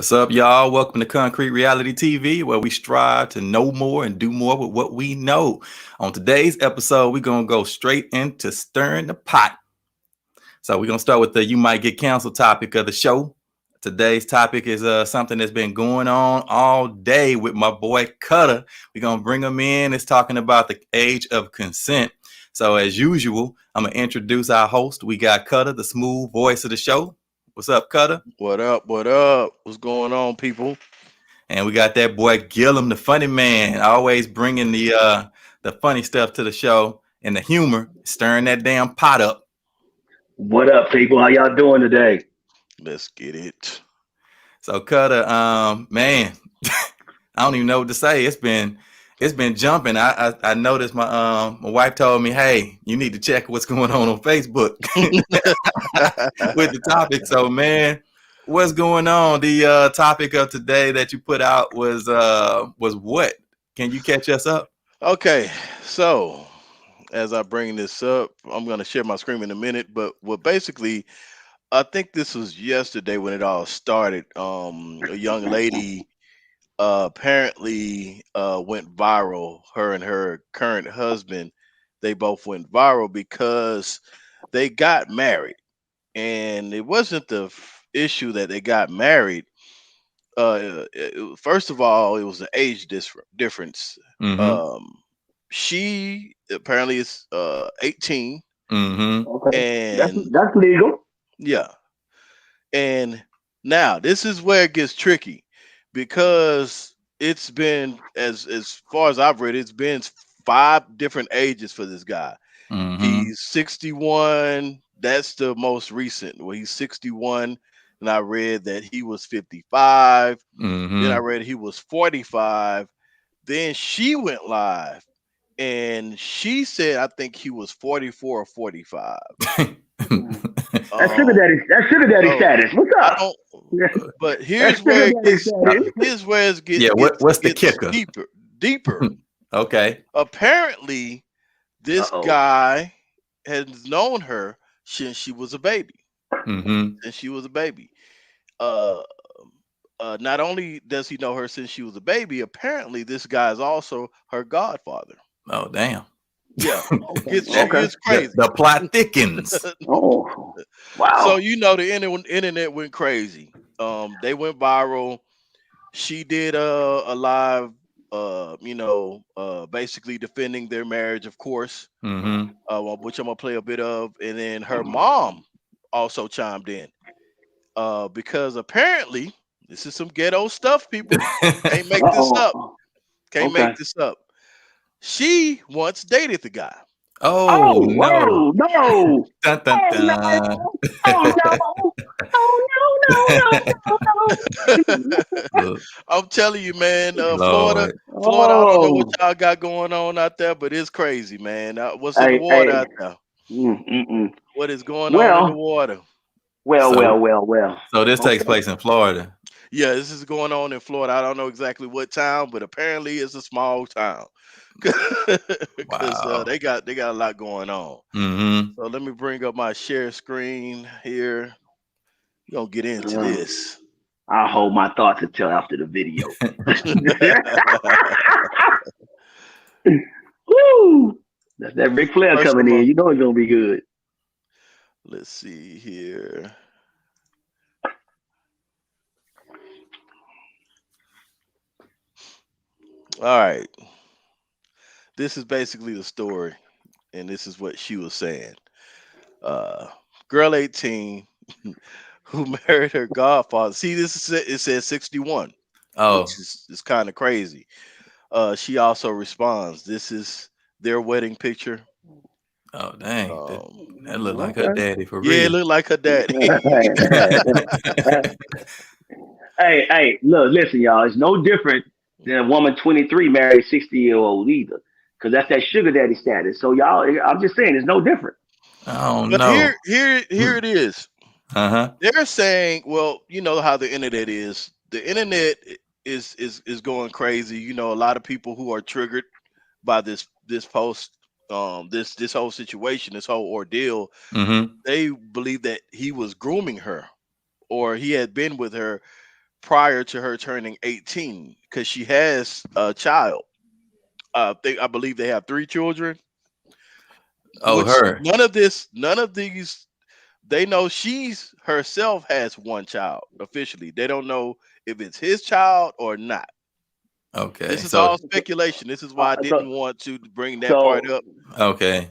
What's up, y'all? Welcome to Concrete Reality TV, where we strive to know more and do more with what we know. On today's episode, we're going to go straight into stirring the pot. So we're going to start with the You Might Get Canceled topic of the show. Today's topic is something that's been going on all day with my boy Cutter. We're going to bring him in. It's talking about the age of consent. So as usual, I'm going to introduce our host. We got Cutter, the smooth voice of the show. What's up, Cutter? What up? What up? What's going on, people? And we got that boy Gillum, the funny man, always bringing the funny stuff to the show and the humor, stirring that damn pot up. What up, people? How y'all doing today? Let's get it. So Cutter, man, I don't even know what to say. It's been jumping. I noticed my wife told me, hey, you need to check what's going on Facebook with the topic. So man, what's going on? The topic of today that you put out was what? Can you catch us up? Okay, so as I bring this up, I'm gonna share my screen in a minute. But what basically, I think this was yesterday when it all started. A young lady apparently went viral. Her and her current husband, they both went viral because they got married, and it wasn't the issue that they got married. First of all, it was the age difference. Mm-hmm. Um, she apparently is 18, Mm-hmm. Okay, and that's legal. yeah, and now this is where it gets tricky because it's been as far as I've read, it's been five different ages for this guy. Mm-hmm. He's 61. That's the most recent. Well, he's 61, and I read that he was 55. Then I Mm-hmm. read he was 45. Then she went live and she said I think he was 44 or 45. Um That's sugar daddy so status. What's I up? don't but That's sugar daddy status. here's where it Yeah, what's the gets kicker? deeper. Okay. Apparently Uh this oh. guy has known her since she was a baby. Mm-hmm. Since she was a baby. Uh Not only does he know her since she was a baby, apparently this guy is also her godfather. Oh damn. Yeah, Okay. it Okay. gets crazy. The plot thickens. Oh. So Wow. you know the internet went crazy. They went viral. She did a live, basically defending their marriage, of course, Mm-hmm. which I'm gonna play a bit of, and then her mom also chimed in, because apparently this is some ghetto stuff, people. Can't make Uh this up. oh. Can't Okay. make this up. She once dated the guy. Oh Oh, no. whoa, no. Dun, dun, Oh no. dun. Oh no. Oh no, no, no, no, Look, I'm telling you, man, Florida, Lord. no. Florida. I don't know what Oh. y'all got going on out there, but it's crazy, man. What's in the Hey, water hey. out there? Mm. What is going on in the Well, water? So well. so this takes Okay. place in Florida. Yeah, this is going on in Florida. I don't know exactly what town, but apparently it's a small town because Wow. they got a lot going on. Mm-hmm. So let me bring up my share screen here. We're gonna get into Uh, this. I'll hold my thoughts until after the video. Woo! That's that Ric Flair First, coming in. You know it's gonna be good. let's see here. All right, this is basically the story, and this is what she was saying. Uh, Girl 18 who married her godfather. See, it says 61, which Oh. is kind of crazy. She also responds, "This is their wedding picture." Oh dang. That looked like her Okay. daddy for Yeah, it real. looked like her daddy. Hey, look, listen, y'all. It's no different than a woman 23 married 60-year-old either, because that's that sugar daddy status. So y'all, I'm just saying, it's no different. I don't But know. here it is. Uh-huh. They're saying, well, you know how the internet is. The internet is going crazy. You know, a lot of people who are triggered by this post, this whole situation, this whole ordeal. Mm-hmm. They believe that he was grooming her, or he had been with her prior to her turning 18 because she has a child. I believe they have 3 children. Oh, Which her. none of these. They know she's herself has 1 child officially. They don't know if it's his child or not. Okay. This is So all speculation. This is why I didn't want to bring that so part up. okay.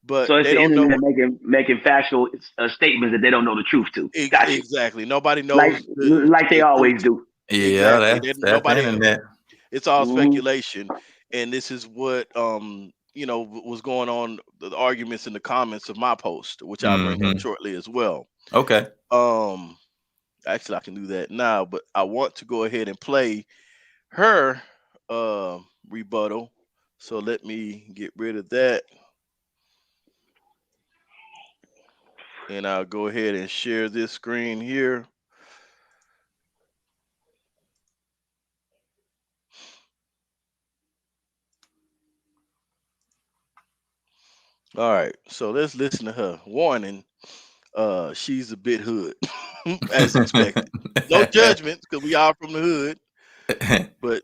But so it's they the don't know internet making factual statements that they don't know the truth to. Gotcha. exactly. Nobody Like knows like they the always truth. do. Yeah, Exactly. that's the Nobody. internet. It's all Mhm. speculation, and this is what was going on. The arguments in the comments of my post, which I'll bring up Mhm. shortly as well. Okay. Actually, I can do that now, but I want to go ahead and play her rebuttal. So let me get rid of that. And I'll go ahead and share this screen here. All right, so let's listen to her. Warning, she's a bit hood, as expected. No judgment, because we are from the hood. But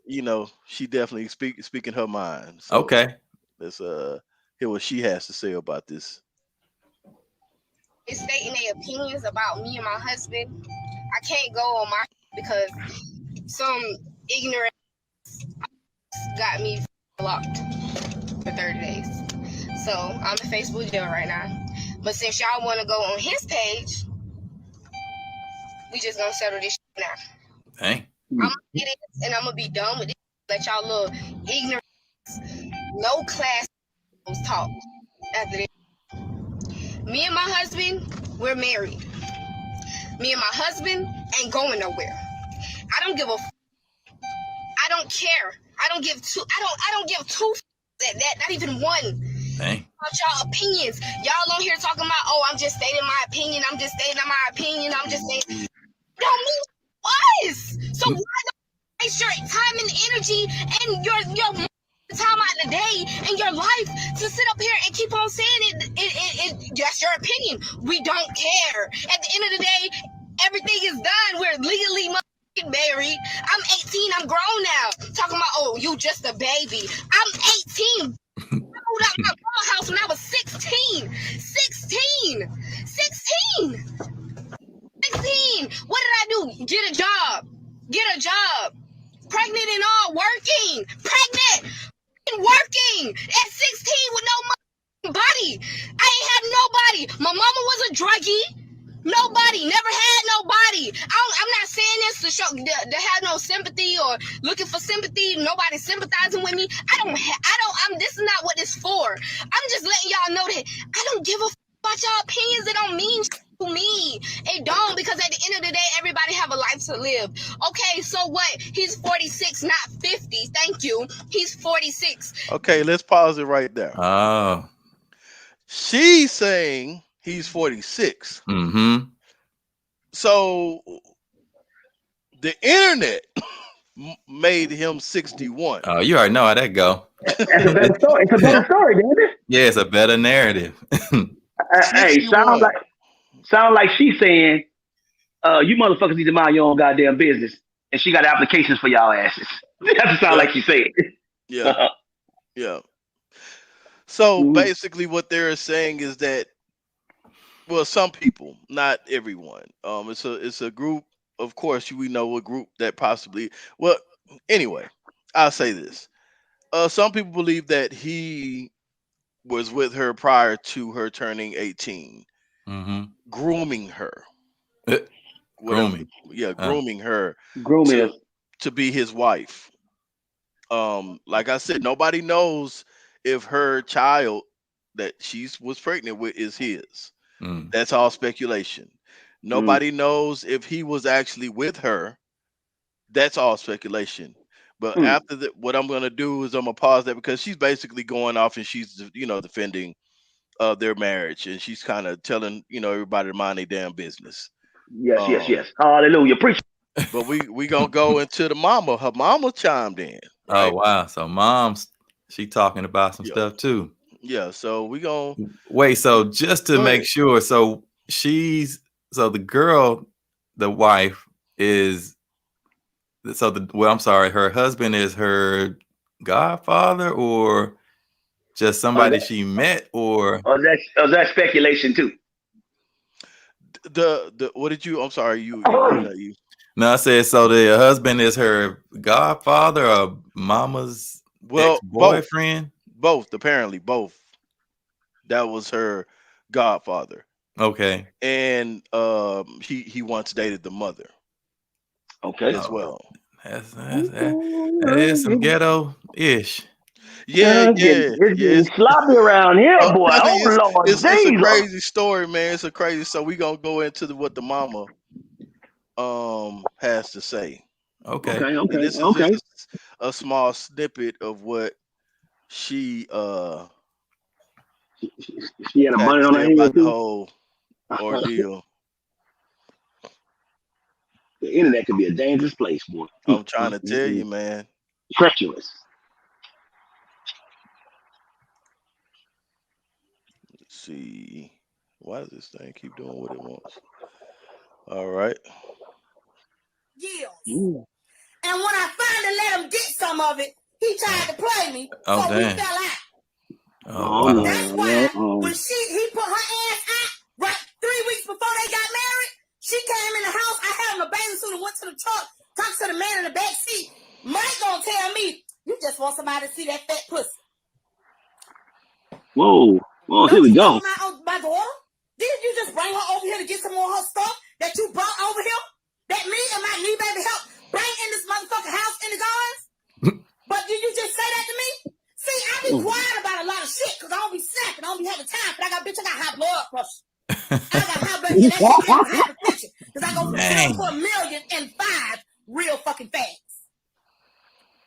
she definitely speaking her mind. So Okay. let's hear what she has to say about this. Stating their opinions about me and my husband. I can't go on my because some ignorant got me locked for 30 days. So I'm in Facebook jail right now. But since y'all want to go on his page, we just gonna settle this shit now. Dang. I'm gonna get it and I'm gonna be done with it. Let y'all little ignorant, no class talk after this. Me and my husband, we're married. Me and my husband ain't going nowhere. I don't give a I don't care. I don't give two at that, not even one. Dang. About y'all opinions. Y'all on here talking about, oh, I'm just stating my opinion. I'm just stating my opinion. I'm just saying. Don't mean was. So why don't you waste your time and energy and your time out of the day and your life to sit up here and keep on saying it that's your opinion. We don't care. At the end of the day, everything is done. We're legally married. I'm 18. I'm grown now. Talking about, oh, you just a baby. I'm 18. I moved out of my grandma's house when I was 16. 16. What did I do? Get a job. Pregnant and all, working. Pregnant and working at 16 with no body. I ain't have nobody. My mama was a druggie. Nobody, never had nobody. I'm not saying this to show to have no sympathy or looking for sympathy. Nobody sympathizing with me. This is not what it's for. I'm just letting y'all know that I don't give a about y'all opinions. It don't mean to me. It don't, because at the end of the day, everybody have a life to live. Okay, so what? He's 46, not 50. Thank you. He's 46. Okay, let's pause it right there. Oh. She's saying he's 46. Mm-hmm. So the internet made him 61. Oh, you already know how that go. That's a better story. It's a better story, baby. Yeah, it's a better narrative. Hey, sound like she's saying, you motherfuckers need to mind your own goddamn business. And she got applications for y'all asses. That's what sound like she's saying. Yeah. Yeah. So basically what they're saying is that, well, some people, not everyone. It's a group, of course, we know a group that possibly, well, anyway, I'll say this. Some people believe that he was with her prior to her turning 18, grooming her. Grooming. Grooming her Grooming to be his wife. Like I said, nobody knows if her child that she was pregnant with is his. That's all speculation. Nobody knows if he was actually with her. That's all speculation. But after that, what I'm going to do is I'm going to pause that, because she's basically going off and she's, defending their marriage, and she's kind of telling, everybody to mind their damn business. Yes. Hallelujah. Preach. But we going to go into the mama. Her mama chimed in. Right? Oh, wow. So mom's, she talking about some stuff too. Yeah. So we going to wait. So just to make sure. So the girl, the wife, is I'm sorry, her husband is her godfather or just somebody she met, or that's speculation too. The what did you? I'm sorry, you. No, I said so. The husband is her godfather or mama's ex-boyfriend. Both, apparently, both. That was her godfather. Okay. And he once dated the mother. Okay. As well. That is some ghetto-ish. Yeah. It's sloppy around here, boy. Oh Lord, it's a crazy story, man. It's a crazy. So we gonna go into what the mama has to say. Okay. And this is just a small snippet of what she had a bunny on her head about the whole ordeal. The internet can be a dangerous place, boy. I'm trying to tell you, man. Treacherous. Let's see. Why does this thing keep doing what it wants? All right. And when I finally let him get some of it, he tried to play me. So we fell out. Wow. That's why when he put her ass out right 3 weeks before they got married, she came in the house. I had him a bathing suit and went to the truck, talked to the man in the back seat. Mike gonna tell me, you just want somebody to see that fat pussy. Whoa, here we go. My daughter? Didn't you just bring her over here to get some more of her stuff that you brought over here? That me and my knee baby help bring in this motherfucking house in the gardens? But did you just say that to me? See, I be quiet about a lot of shit because I don't be snapping. I don't be having time. But I got high blood pressure. I got high blood pressure. That shit gave me hypertension. Because I go from 0 to 1,000,005 real fucking fast.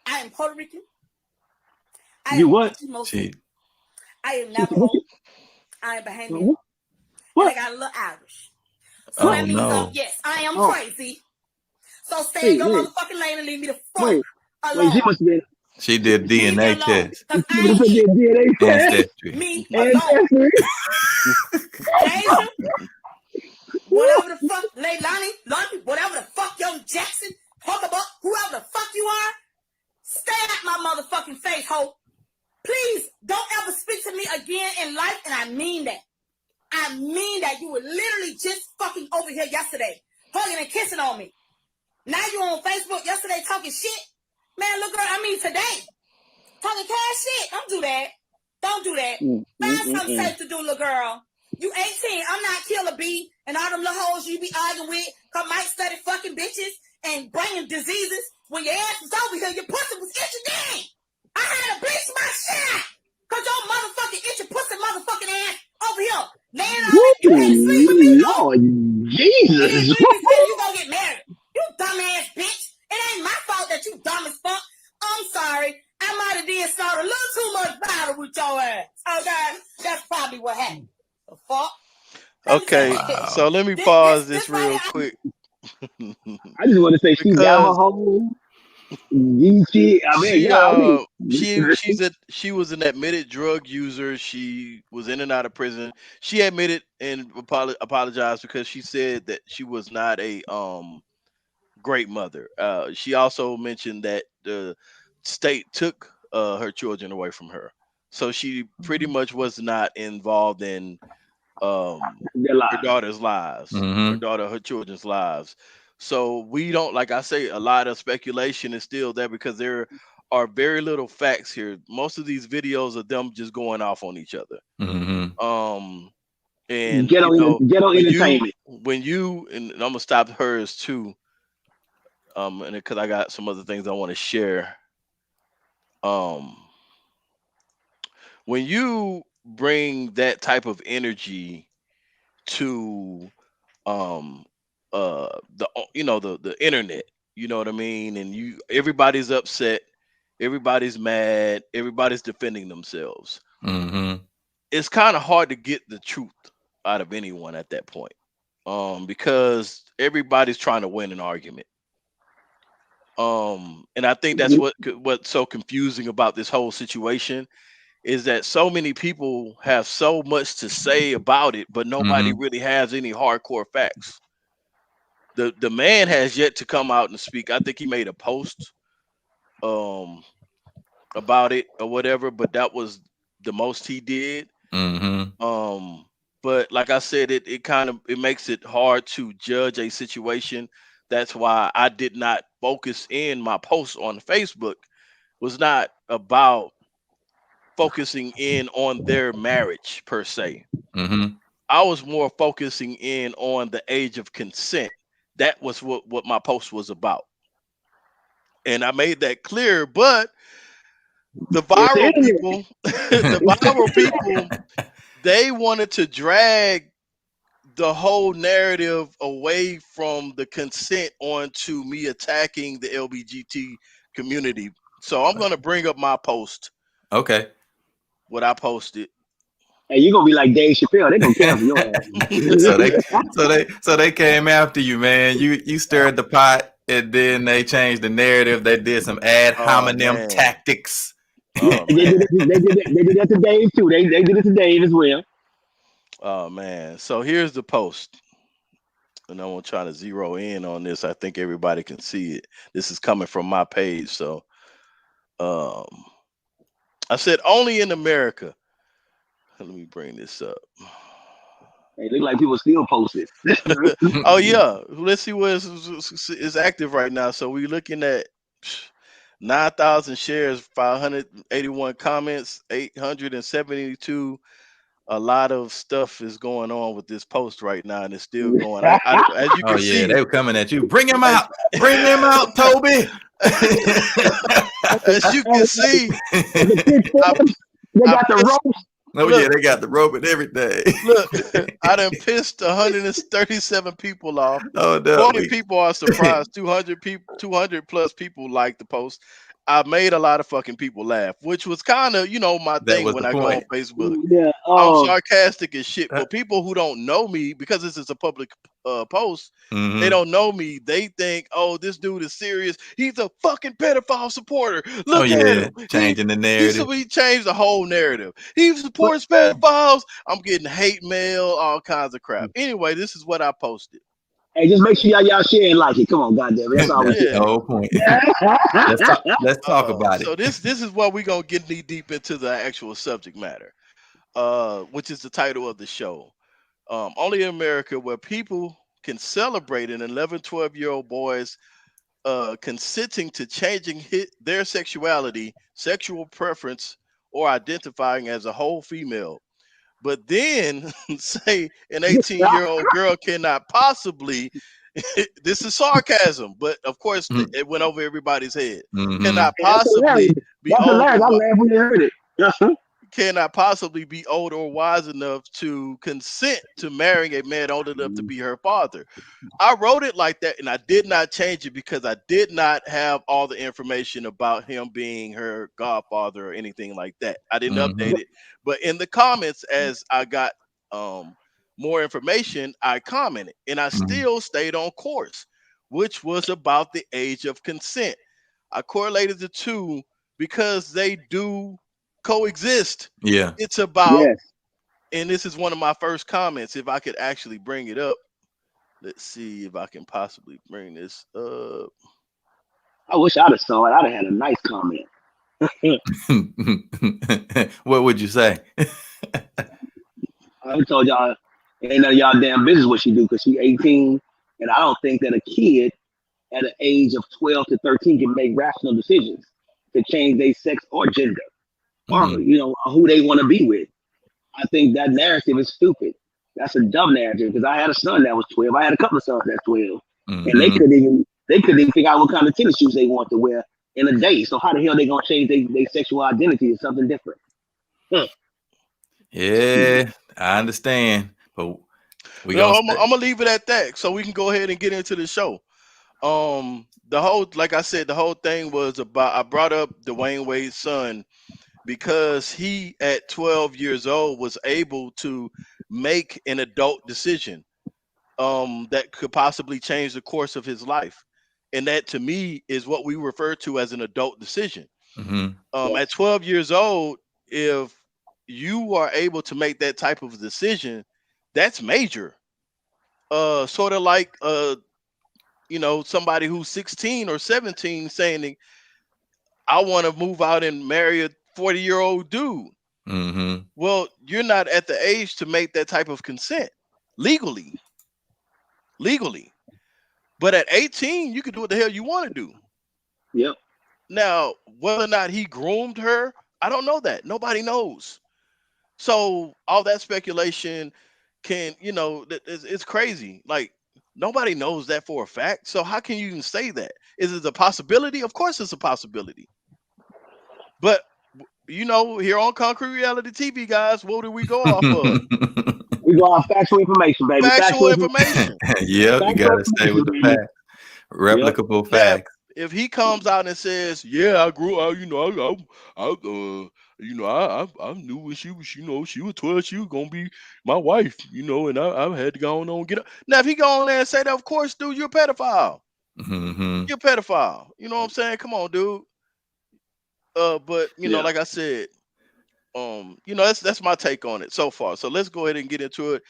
I am Puerto Rican. You what? I am Navajo. I am Bahamian. And I got a little Irish. So that means, yes, I am crazy. So stay in your motherfucking lane and leave me the fuck alone. She must have been. She did DNA test. DNA test. Me alone. Asia, whatever the fuck, Leilani, whatever the fuck, Young Jackson, Hucklebuck, whoever the fuck you are, stay out my motherfucking face, ho. Please don't ever speak to me again in life, and I mean that. I mean that. You were literally just fucking over here yesterday, hugging and kissing on me. Now you on Facebook yesterday talking shit. Man, look, girl, I mean today. Talking cash shit. Don't do that. Don't do that. Find something safe to do, little girl. You 18. I'm not Killer B and all them little hoes you be arguing with. Cause Mike study fucking bitches and bringing diseases. When your ass was over here, your pussy was itching then. I had to bleach my shit out. Cause your motherfucking itching pussy motherfucking ass over here. Laying on it. You can't sleep with me. Lord Jesus. You gonna get married. You dumbass bitch. It ain't my fault that you dumb as fuck. I'm sorry. I might have did start a little too much battle with your ass. Okay? That's probably what happened. The fuck? Okay, so let me pause this real quick. I just want to say she's Navajo. She was an admitted drug user. She was in and out of prison. She admitted and apologized because she said that she was not a great mother. She also mentioned that the state took her children away from her, so she pretty much was not involved in her daughter's lives, her children's lives. So we don't, like I say, a lot of speculation is still there because there are very little facts here. Most of these videos are them just going off on each other. And ghetto entertainment. And I'm gonna stop hers too. And because I got some other things I want to share. When you bring that type of energy to the internet, you know what I mean, and everybody's upset, everybody's mad, everybody's defending themselves. It's kind of hard to get the truth out of anyone at that point, because everybody's trying to win an argument. And I think that's what's so confusing about this whole situation is that so many people have so much to say about it, but nobody really has any hardcore facts. The man has yet to come out and speak. I think he made a post about it or whatever, but that was the most he did. But like I said, it kind of it makes it hard to judge a situation. That's why I did not focus in my post on Facebook. Was not about focusing in on their marriage per se. I was more focusing in on the age of consent. That was what my post was about. And I made that clear, but the viral people, the viral people, they wanted to drag the whole narrative away from the consent onto me attacking the LBGT community. So I'm gonna bring up my post. Okay. What I posted. Hey, you're gonna be like Dave Chappelle. They're gonna cancel your ass. so they came after you, man. You stirred the pot, and then they changed the narrative. They did some ad hominem tactics. They did that to Dave too. They did it to Dave as well. Oh man. So here's the post. And I'm trying to zero in on this. I think everybody can see it. This is coming from my page. So I said only in America. Let me bring this up. They look like people still post it. Oh yeah, let's see what is active right now. So we're looking at 9,000 shares, 581 comments, 872. A lot of stuff is going on with this post right now, and it's still going. As you can see, they were coming at you. Bring him out! Bring him out, Toby! As you can see, they got the rope. Oh look, yeah, they got the rope and everything. Look, I done pissed 137 people off. Oh no, 40 people are surprised. 200 people, 200 plus people liked the post. I made a lot of fucking people laugh, which was kind of, my thing when I go on Facebook. Yeah, I'm sarcastic as shit, but people who don't know me, because this is a public post, they don't know me. They think, oh, this dude is serious. He's a fucking pedophile supporter. Look at him. Changing the narrative. He changed the whole narrative. He supports pedophiles. I'm getting hate mail, all kinds of crap. Anyway, this is what I posted. Hey, just make sure y'all share and like it. Come on, goddamn it. That's all we the whole point. let's talk about it. So this is what we're gonna get knee deep into the actual subject matter, which is the title of the show. Only in America, where people can celebrate an 11, 12-year-old boys consenting to changing their sexuality, sexual preference, or identifying as a whole female. But then say an 18-year-old girl cannot possibly, this is sarcasm, but of course it went over everybody's head. Cannot possibly be old. I laughed when you heard it. Cannot possibly be old or wise enough to consent to marrying a man old enough to be her father. I wrote it like that, and I did not change it because I did not have all the information about him being her godfather or anything like that. I didn't update it. But in the comments, as I got more information, I commented, and I still stayed on course, which was about the age of consent. I correlated the two because they do coexist. Yeah, it's about, and this is one of my first comments. If I could actually bring it up, let's see if I can possibly bring this up. I wish I'd have saw it. I'd have had a nice comment. What would you say? I told y'all, ain't none of y'all damn business what she do because she's 18, and I don't think that a kid at an age of 12 to 13 can make rational decisions to change their sex or gender. Or who they want to be with. I think that narrative is stupid. That's a dumb narrative because I had a son that was 12. I had a couple of sons that's 12, and they couldn't even figure out what kind of tennis shoes they want to wear in a day. So how the hell they gonna change their sexual identity to something different? Yeah, I understand, but I'm gonna leave it at that so we can go ahead and get into the show. The whole, like I said, the whole thing was about, I brought up Dwayne Wade's son because he, at 12 years old, was able to make an adult decision that could possibly change the course of his life. And that, to me, is what we refer to as an adult decision. At 12 years old, if you are able to make that type of decision, that's major. Sort of like somebody who's 16 or 17 saying, I want to move out and marry a 40-year-old dude. Mm-hmm. Well, you're not at the age to make that type of consent legally. But at 18, you can do what the hell you want to do. Yep. Now, whether or not he groomed her, I don't know that. Nobody knows. So all that speculation can, it's crazy. Like, nobody knows that for a fact. So how can you even say that? Is it a possibility? Of course it's a possibility. But, here on Concrete Reality TV, guys, what do we go off of? We go off factual information, baby. Factual information. Yeah, you gotta stay with the facts. Replicable facts. If he comes out and says, "Yeah, I grew up, I knew when she was, she was 12, she was gonna be my wife, and I had to go on and get up." Now, if he go on there and say that, of course, dude, you're a pedophile. Mm-hmm. You're a pedophile. You know what I'm saying? Come on, dude. But like I said, that's my take on it so far. So let's go ahead and get into it.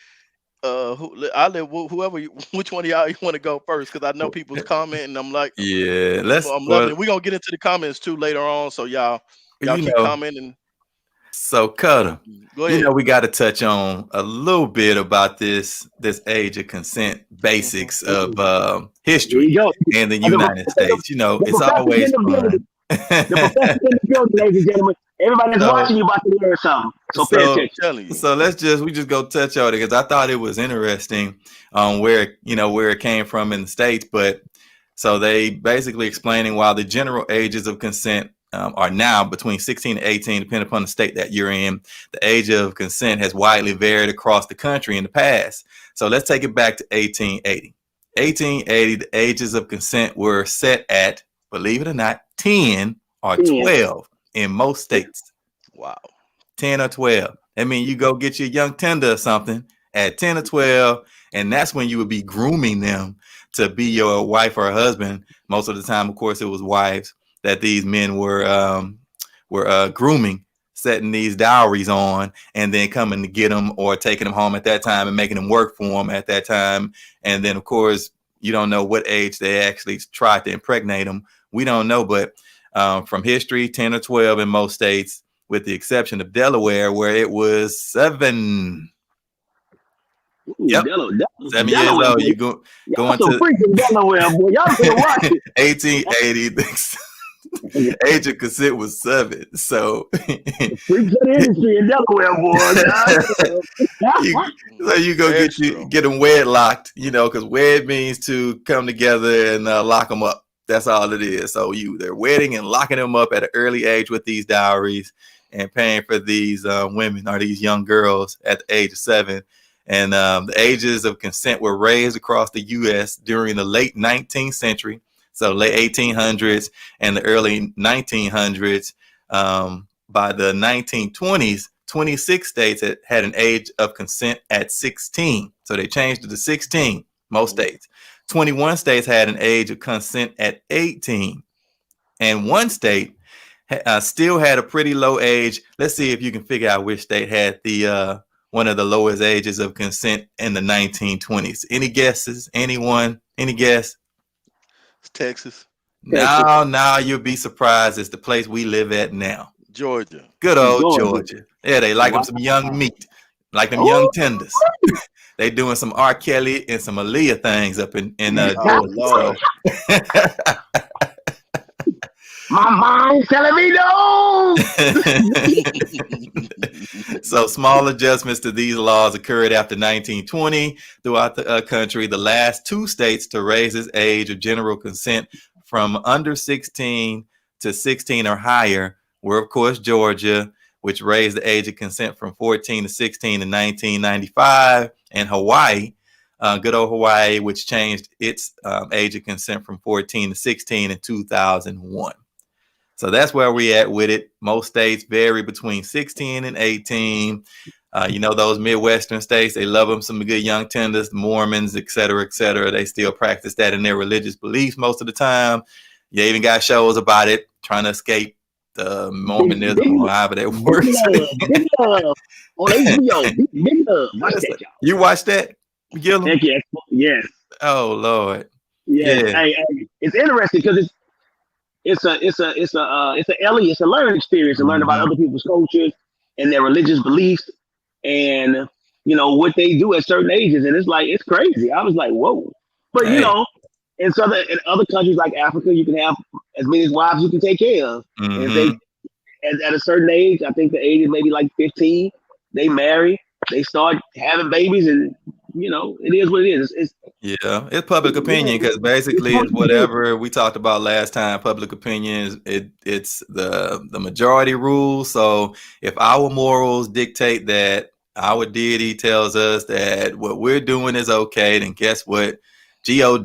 I'll let whoever, which one of y'all you want to go first? Because I know people's commenting. I'm like, yeah, I'm loving it. We're gonna get into the comments too later on. So y'all keep commenting. So Cutter, go ahead. We got to touch on a little bit about this age of consent basics of history in the United States. It's always fun. The professor's in the building, ladies and gentlemen. Everybody's watching you about to learn something. So pay attention. So let's just go touch on it because I thought it was interesting where it came from in the States. But so they basically explaining while the general ages of consent are now between 16 and 18, depending upon the state that you're in, the age of consent has widely varied across the country in the past. So let's take it back to 1880. 1880, the ages of consent were set at, believe it or not, 10 or 12 in most states. Wow. 10 or 12. I mean, you go get your young tender or something at 10 or 12, and that's when you would be grooming them to be your wife or husband. Most of the time, of course, it was wives that these men were grooming, setting these dowries on, and then coming to get them or taking them home at that time and making them work for them at that time. And then, of course, you don't know what age they actually tried to impregnate them. We don't know, but from history, 10 or 12 in most states, with the exception of Delaware, where it was 7. Yep. 7 years old. You going to Delaware, boy. Y'all gonna watch it. 1880. The age of consent was 7. So freaks of the industry in Delaware, boy. So you go get them wedlocked, because wed means to come together and lock them up. That's all it is. So they're wedding and locking them up at an early age with these dowries and paying for these women or these young girls at the age of 7. And the ages of consent were raised across the U.S. during the late 19th century. So late 1800s and the early 1900s. By the 1920s, 26 states had an age of consent at 16. So they changed it to 16, most states. 21 states had an age of consent at 18. And one state still had a pretty low age. Let's see if you can figure out which state had the one of the lowest ages of consent in the 1920s. Any guesses? Anyone? Any guess? It's Texas. No, you'll be surprised. It's the place we live at now. Georgia. Good old Georgia. Yeah, they like them some young meat, like them young tenders. They doing some R. Kelly and some Aaliyah things up in Georgia. My mind's telling me no. So small adjustments to these laws occurred after 1920 throughout the country. The last 2 states to raise this age of general consent from under 16 to 16 or higher were, of course, Georgia, which raised the age of consent from 14 to 16 in 1995, and Hawaii, good old Hawaii, which changed its age of consent from 14 to 16 in 2001. So that's where we at with it. Most states vary between 16 and 18. Those Midwestern states, they love them some good young tenders, the Mormons, et cetera, et cetera. They still practice that in their religious beliefs most of the time. You even got shows about it, trying to escape the Mormonism or however that works. Big Love on HBO. Big Love. Watch that, y'all. You watch that, Gillum? Yes. Oh, Lord. Yeah, Yeah. hey, it's interesting because it's a learning experience to learn about Mhm. other people's cultures and their religious beliefs and what they do at certain ages, and it's crazy. I was like, whoa. But Hey. in other countries like Africa, you can have as many wives you can take care of, and if they Mhm. at a certain age, I think the age is maybe like 15, they marry, they start having babies, and it is what it is. Yeah, it's public opinion because It's basically supposed it's to be good. whatever we talked about last time. Public opinion is it's the majority rule. So if our morals dictate that our deity tells us that what we're doing is okay, then guess what? God,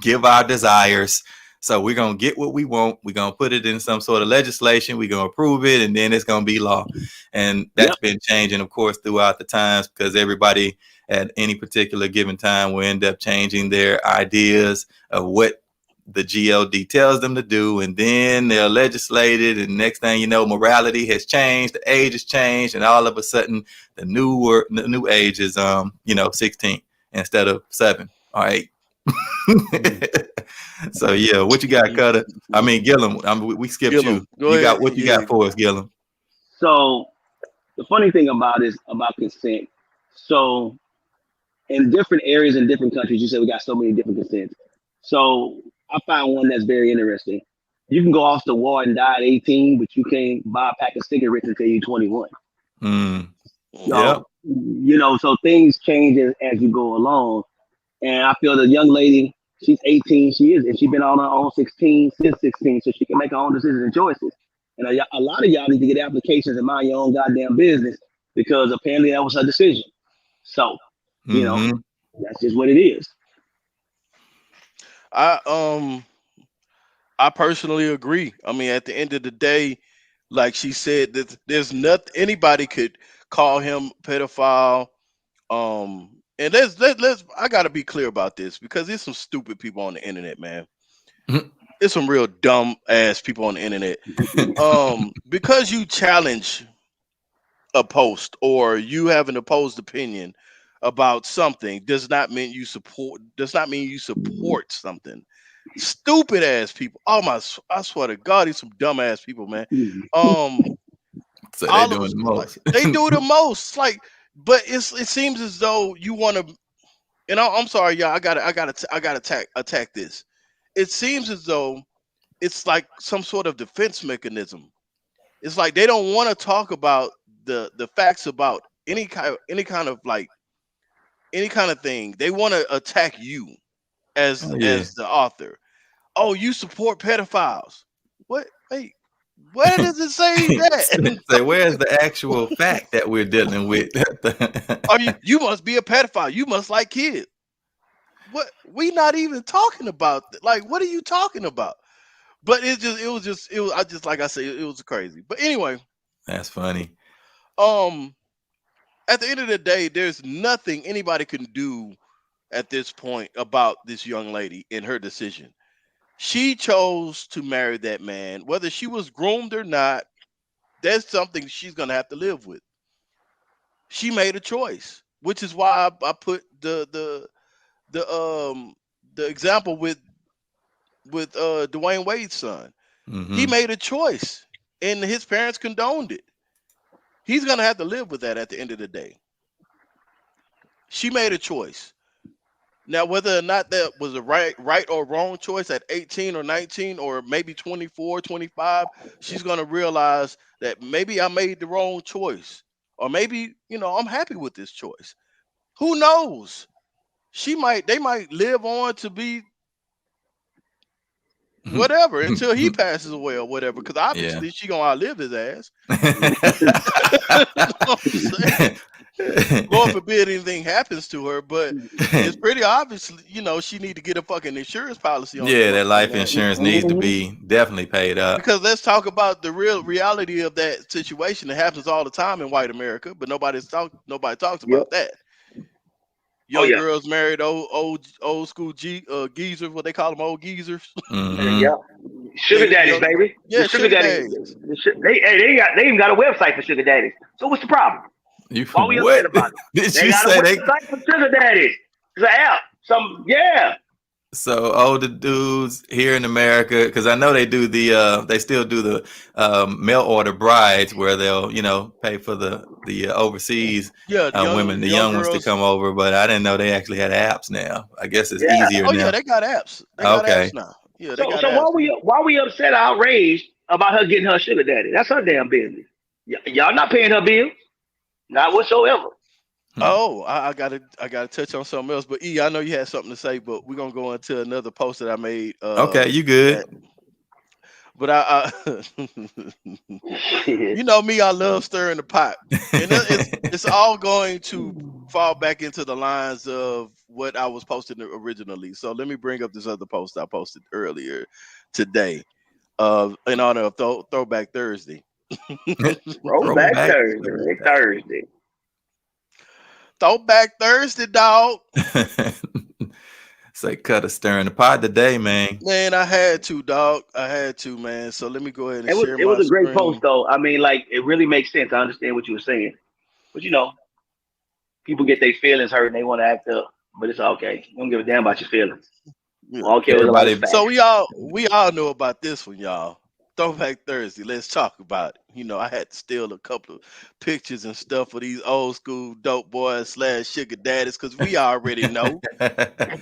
give our desires. So we're gonna get what we want. We're gonna put it in some sort of legislation. We're gonna approve it, and then it's gonna be law. And that's Yep. been changing, of course, throughout the times because everybody at any particular given time will end up changing their ideas of what the GLD tells them to do, and then they're legislated, and next thing you know, morality has changed, the age has changed, and all of a sudden the new age is 16 instead of 7 or 8. So yeah, what you got, Cutter? I mean, Gillum. We skipped you. Gillum, go You ahead. got what you Yeah. got for us, Gillum? So the funny thing about consent. So in different areas in different countries, you said we got so many different consents. So I found one that's very interesting. You can go off the wall and die at 18, but you can't buy a pack of cigarettes until you're 21. Mm. Mhm. Yep. So things change as you go along. And I feel the young lady, she's 18, and she's been on her own since 16, so she can make her own decisions and choices. And a lot of y'all need to get applications and mind your own goddamn business because apparently that was her decision. So, Mm-hmm. that's just what it is. I personally agree. I mean, at the end of the day, like she said, that there's nothing anybody could call him pedophile. And let's I gotta be clear about this because there's some stupid people on the internet, man. There's some real dumb ass people on the internet. Because you challenge a post or you have an opposed opinion about something does not mean you support something. Stupid ass people. I swear to God, these some dumb ass people, man. Um, So they're all of doing us the like most. they do the most. Like, but it seems as though you want to. And I'm sorry, y'all. I gotta attack this. It seems as though it's like some sort of defense mechanism. It's like they don't want to talk about the facts about any kind of thing. They want to attack you Oh yeah. as the author. Oh, you support pedophiles. What? Wait, where does it say that? So where's the actual fact that we're dealing with? Are you must be a pedophile. You must like kids. What? We not even talking about like what are you talking about? But it was I just like I said it was crazy. But anyway, That's funny. um at the end of the day, there's nothing anybody can do at this point about this young lady and her decision. She chose to marry that man, whether she was groomed or not. That's something she's gonna have to live with. She made a choice, which is why I put the the example with Dwayne Wade's son. He Mm-hmm. made a choice, and his parents condoned it. He's gonna have to live with that at the end of the day. She made a choice. Now, whether or not that was a right or wrong choice at 18 or 19 or maybe 24, 25, she's going to realize that maybe I made the wrong choice. Or maybe, I'm happy with this choice. Who knows? They might live on to be whatever until he passes away or whatever, because Yeah. obviously she going to outlive his ass. You know what I'm saying? Lord forbid anything happens to her, but it's pretty obvious, she need to get a fucking insurance policy on Yeah, that life that. insurance needs to be definitely paid up. Because let's talk about the real reality of that situation. It happens all the time in white America, but nobody talks Yep. about that. Oh Young yeah. girls married old school geezers, what they call them, old geezers. Mm-hmm. Yeah. Sugar daddies, young- baby. Yeah, The sugar daddies. They even got a website for sugar daddies. So what's the problem? You Why we what? upset about it? Did They you got a say they? website for sugar daddies. It's an app. Yeah. So older dudes here in America, because I know they do they still do the mail order brides where they'll pay for the overseas Yeah, the women, the young ones to come over. But I didn't know they actually had apps now. I guess it's easier Oh now. yeah, they got apps. They got Okay. apps now. Yeah, they So got so apps. why we upset, outraged about her getting her sugar daddy? That's her damn business. Y'all not paying her bills, not whatsoever. Oh, I gotta touch on something else. But I know you had something to say, but we're gonna go into another post that I made. Okay, you good? But I you know me, I love stirring the pot, and it's all going to fall back into the lines of what I was posting originally. So let me bring up this other post I posted earlier today, in honor of Throwback Thursday. Throwback Thursday. Throwback Thursday, dog. Say cut a stirring the pot today, man. Man, I had to, dog. I had to, man. So let me go ahead and share It was a great screen. post, though. I mean, like, it really makes sense. I understand what you were saying, but people get their feelings hurt and they want to act up, but it's okay. You don't give a damn about your feelings. Yeah. Okay, Everybody. So we all know about this one, y'all. Throwback Thursday. Let's talk about it. I had to steal a couple of pictures and stuff for these old school dope boys / sugar daddies, because we already know.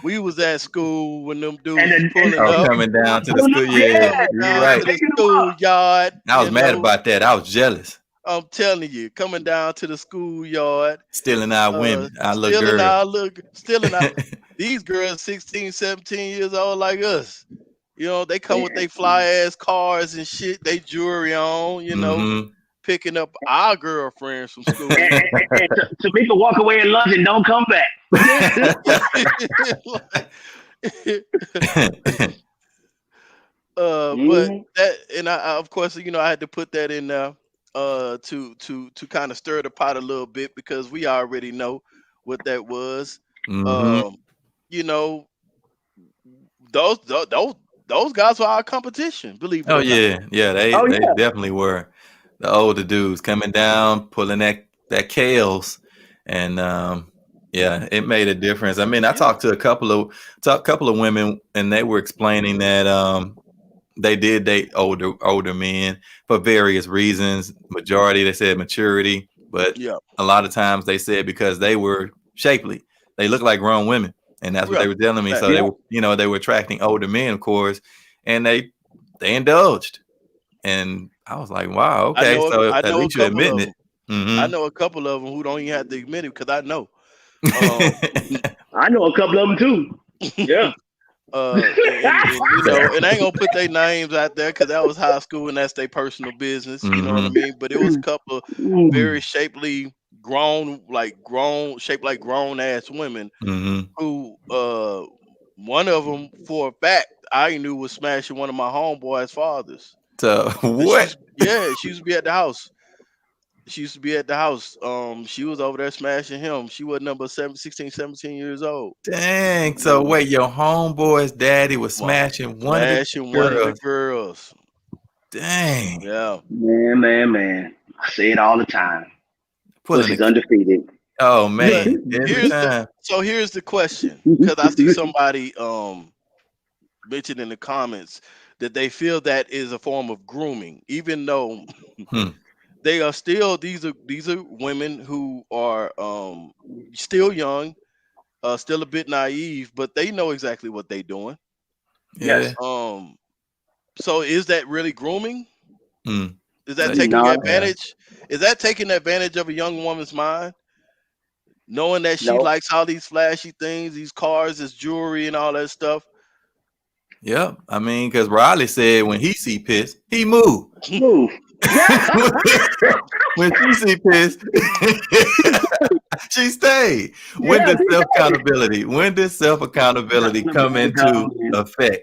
We was at school when them dudes was pulling up. Coming down to the school. Yeah, you're right. To the schoolyard. I was mad about that. I was jealous. I'm telling you, coming down to the schoolyard, stealing our women, our little girls. Stealing our these girls 16, 17 years old like us. They come with their fly ass cars and shit, they jewelry on, picking up our girlfriends from school. and Tamika walk away at lunch and don't come back. But that, and I of course, I had to put that in there to kind of stir the pot a little bit, because we already know what that was. Those guys were our competition, believe it or not. Yeah, they definitely were. The older dudes coming down, pulling that Kales, and it made a difference. I mean, I talked to a couple of women, and they were explaining that they did date older men for various reasons. Majority, they said maturity, but a lot of times they said because they were shapely, they looked like grown women. And that's what they were telling me. So they were attracting older men, of course, and they indulged. And I was like, wow, okay. So at least you're admitting it. I know a couple of them who don't even have to admit it, because I know. I know a couple of them too. Yeah. And I ain't gonna put their names out there, because that was high school and that's their personal business. You know what I mean? But it was a couple of very shapely, shaped like grown ass women who one of them, for a fact, I knew was smashing one of my homeboys' fathers. So what? She used to be at the house. She was over there smashing him. She was number 16, 17 years old. Dang. So wait, your homeboy's daddy was smashing one of the girls. Dang. Yeah. Man. I say it all the time. Pussy's undefeated. Oh man. So here's the question, because I see somebody mentioned in the comments that they feel that is a form of grooming, even though they are still these are women who are still young, still a bit naive, but they know exactly what they're doing. Yeah. So is that really grooming? Is that taking advantage? Is that taking advantage of a young woman's mind, knowing that she likes all these flashy things, these cars, this jewelry, and all that stuff? Yeah, I mean, because Riley said when he see piss, he move. When she see piss, she stayed. When does self accountability come into effect?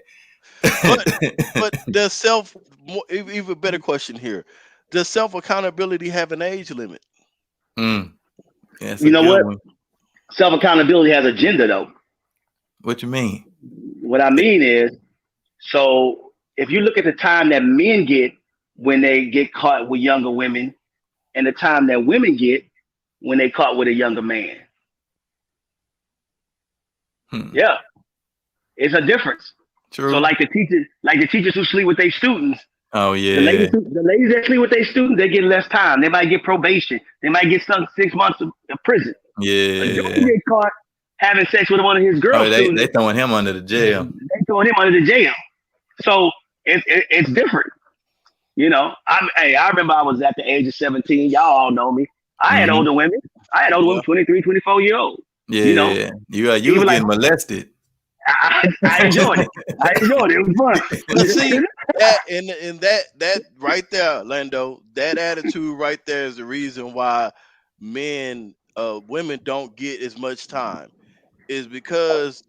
But does even better question here? Does self accountability have an age limit? You know what? Self accountability has a gender, though. What you mean? What I mean is, so if you look at the time that men get when they get caught with younger women, and the time that women get when they caught with a younger man. Yeah, it's a difference. True. So like the teachers who sleep with their students, Oh the yeah. ladies that sleep with their students, they get less time. They might get probation. They might get stuck 6 months of prison. A Yeah. dude get caught having sex with one of his girl Oh, students. they throwing him under the jail. They throwing him under the jail. So it's different. You know, I remember I was at the age of 17. Y'all all know me. I had older women. I had older women, 23, 24 year old. Yeah. You know, you was even getting molested. I enjoyed it. I enjoyed it. It was fun. But see, that right there, Lando, that attitude right there is the reason why women don't get as much time, is because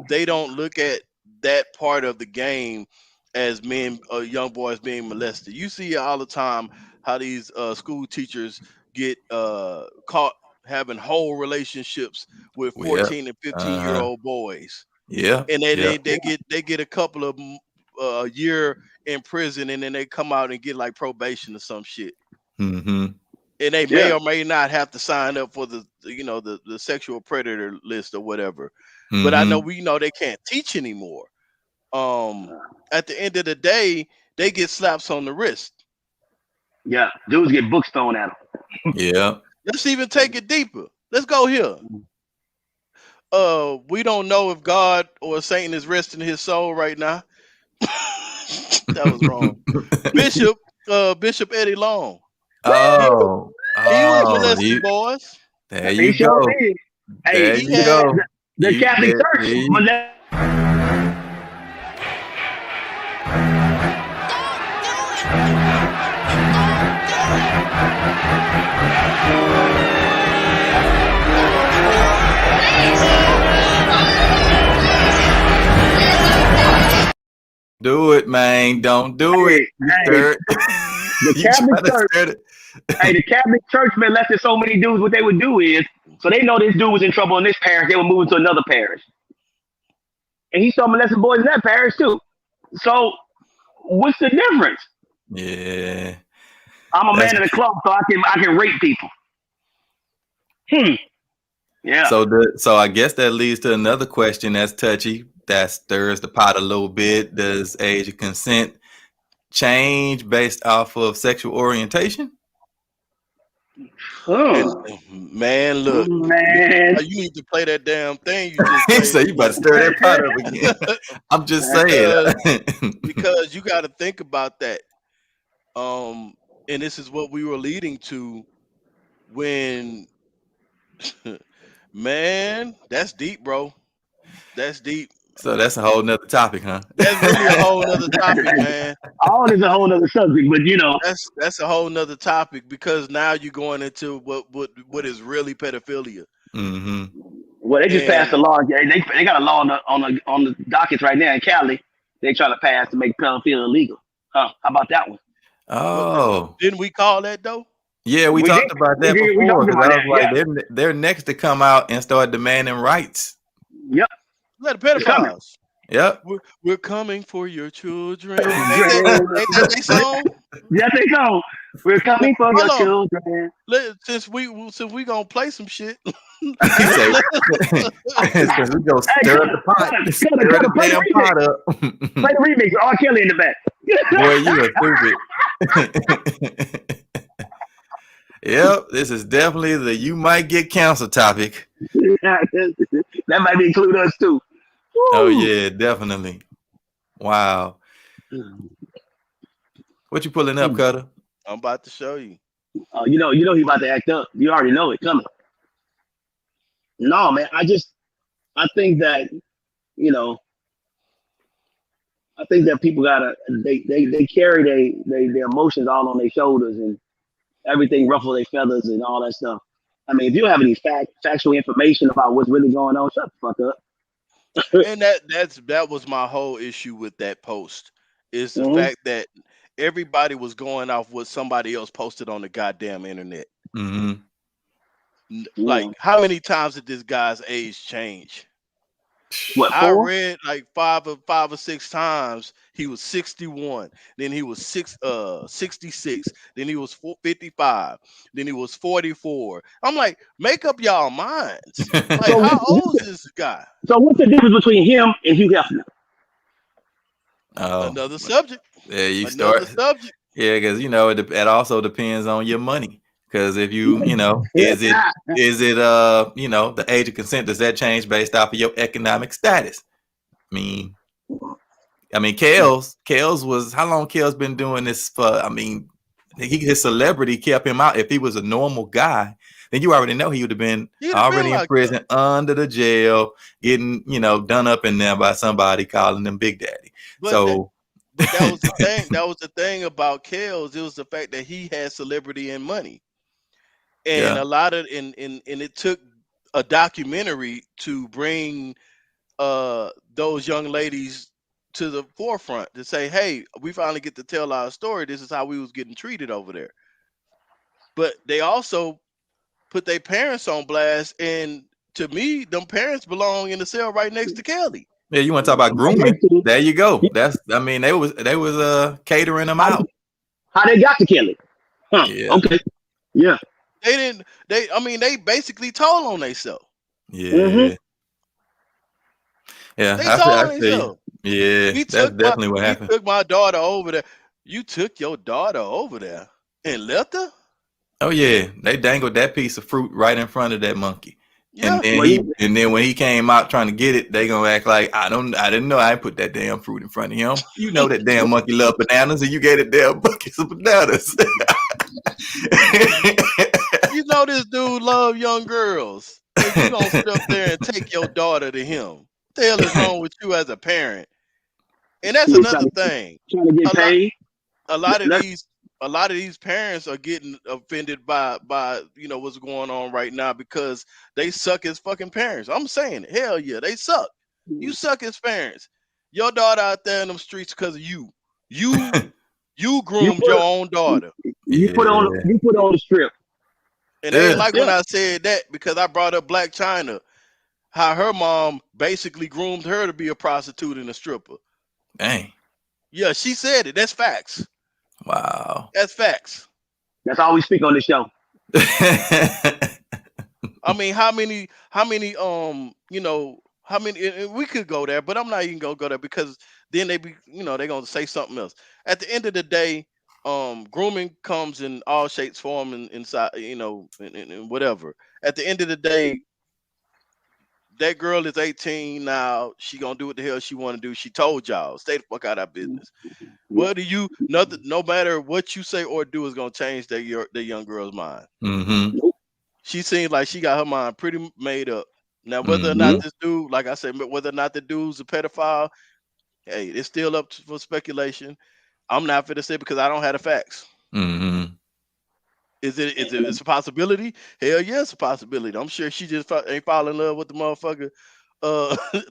they don't look at that part of the game as men or young boys being molested. You see all the time how these school teachers get caught having whole relationships with 14 and 15-year-old boys. Yeah. And they get a couple of a year in prison, and then they come out and get like probation or some shit. Mm-hmm. And they may or may not have to sign up for the sexual predator list or whatever. Mm-hmm. But I know they can't teach anymore. At the end of the day, they get slaps on the wrist. Yeah, dudes get books thrown at them. Yeah. Let's even take it deeper. Let's go here. We don't know if God or Satan is resting his soul right now. That was wrong. Bishop Eddie Long. Oh, he was molesting boys. There you go. Hey, there you go. The Catholic Church molested. Do it, man. Don't do it. The Catholic Church. Hey, the Catholic Church molested so many dudes. What they would do is, so they know this dude was in trouble in this parish, they would move into another parish, and he started molesting boys in that parish too. So, what's the difference? Yeah, I'm a man in the club, so I can rape people. Yeah. So I guess that leads to another question that's touchy, that stirs the pot a little bit. Does age of consent change based off of sexual orientation? Man, look, you need to play that damn thing. So you about to stir that pot up again. I'm just saying. Because you got to think about that. And this is what we were leading to when, man, that's deep, bro. That's deep. So that's a whole nother topic, huh? That's really a whole nother topic, man. All is a whole nother subject, but that's a whole nother topic, because now you're going into what is really pedophilia. Mm-hmm. Well, they just passed a law. They got a law on the dockets right now in Cali. They trying to pass to make pedophilia illegal. How about that one? Oh, didn't we call that though? Yeah, we talked about that before. Because I was like, they're next to come out and start demanding rights. Yep. Let the pedophiles. Yep. We're coming for your children. Ain't that they song? Yes, they song. We're coming for your children. Since we gonna play some shit. We gonna stir up the pot. Stir the damn pot up. Play the remix. R. Kelly in the back. Boy, you are stupid. Yep, this is definitely the you might get canceled topic. That might include us too. Woo. Oh yeah, definitely. Wow. What you pulling up, Cutter? I'm about to show you. Oh, you know he about to act up. You already know it coming. No, man. I think that, I think that people gotta they carry their emotions all on their shoulders, and everything ruffle their feathers and all that stuff. I mean, if you don't have any factual information about what's really going on, shut the fuck up. And that was my whole issue with that post, is the fact that everybody was going off what somebody else posted on the goddamn internet. Mm-hmm. Like, how many times did this guy's age change? What, I 4? read like five or six times. He was 61. Then he was 66. Then he was 55. Then he was 44. I'm like, make up y'all minds. Like, So, how old is this guy? so what's the difference between him and Hugh Hefner? Oh, Another subject. there you Another start. subject. Yeah, because it also depends on your money. Because if you is it the age of consent, does that change based off of your economic status? I mean, Kels was, how long Kels been doing this for? I mean, his celebrity kept him out. If he was a normal guy, then you already know he would have been He'd have already been in like prison, under the jail, getting done up in there by somebody calling him Big Daddy. But So, but that was the thing. That was the thing about Kels. It was the fact that he had celebrity and money, and yeah, a lot of and it took a documentary to bring those young ladies to the forefront to say, hey, we finally get to tell our story. This is how we was getting treated over there. But they also put their parents on blast, and to me, them parents belong in the cell right next to Kelly. yeah. You want to talk about grooming? There you go. They was catering them out. How they got to Kelly? Huh? Yeah. Okay. Yeah. They didn't. They basically told on themselves. Yeah. Mhm. Yeah. They I told on feel you. themselves. Yeah. That's definitely what happened. We took my daughter over there. You took your daughter over there and left her? Oh yeah, they dangled that piece of fruit right in front of that monkey. Yeah. And then when he came out trying to get it, they gonna act like I didn't know I put that damn fruit in front of him. You know that damn monkey loved bananas, and you gave it damn buckets of bananas. You know this dude love young girls. And you gonna sit up there and take your daughter to him. What the hell is wrong with you as a parent? And that's another thing. Trying to get paid. A lot of these parents are getting offended by what's going on right now because they suck as fucking parents. I'm saying it. Hell yeah, they suck. You suck as parents. Your daughter out there in them streets because of you. You groomed your own daughter. You put on the strip. And they ain't like when I said that because I brought up Black China, how her mom basically groomed her to be a prostitute and a stripper. Dang. Yeah, she said it. That's facts. Wow. That's facts. That's all we speak on the show. I mean, how many, we could go there, but I'm not even gonna go there because then they're gonna say something else. At the end of the day, grooming comes in all shapes, form, and inside, and whatever. At the end of the day, that girl is 18 now. She gonna do what the hell she want to do. She told y'all, stay the fuck out of our business. No matter what you say or do is gonna change the young girl's mind. Mm-hmm. She seems like she got her mind pretty made up. Now, whether or not this dude, like I said, whether or not the dude's a pedophile, hey, it's still up for speculation. I'm not finna say because I don't have the facts. Mm-hmm. Is it a possibility? Hell yeah, it's a possibility. I'm sure she just ain't fall in love with the motherfucker.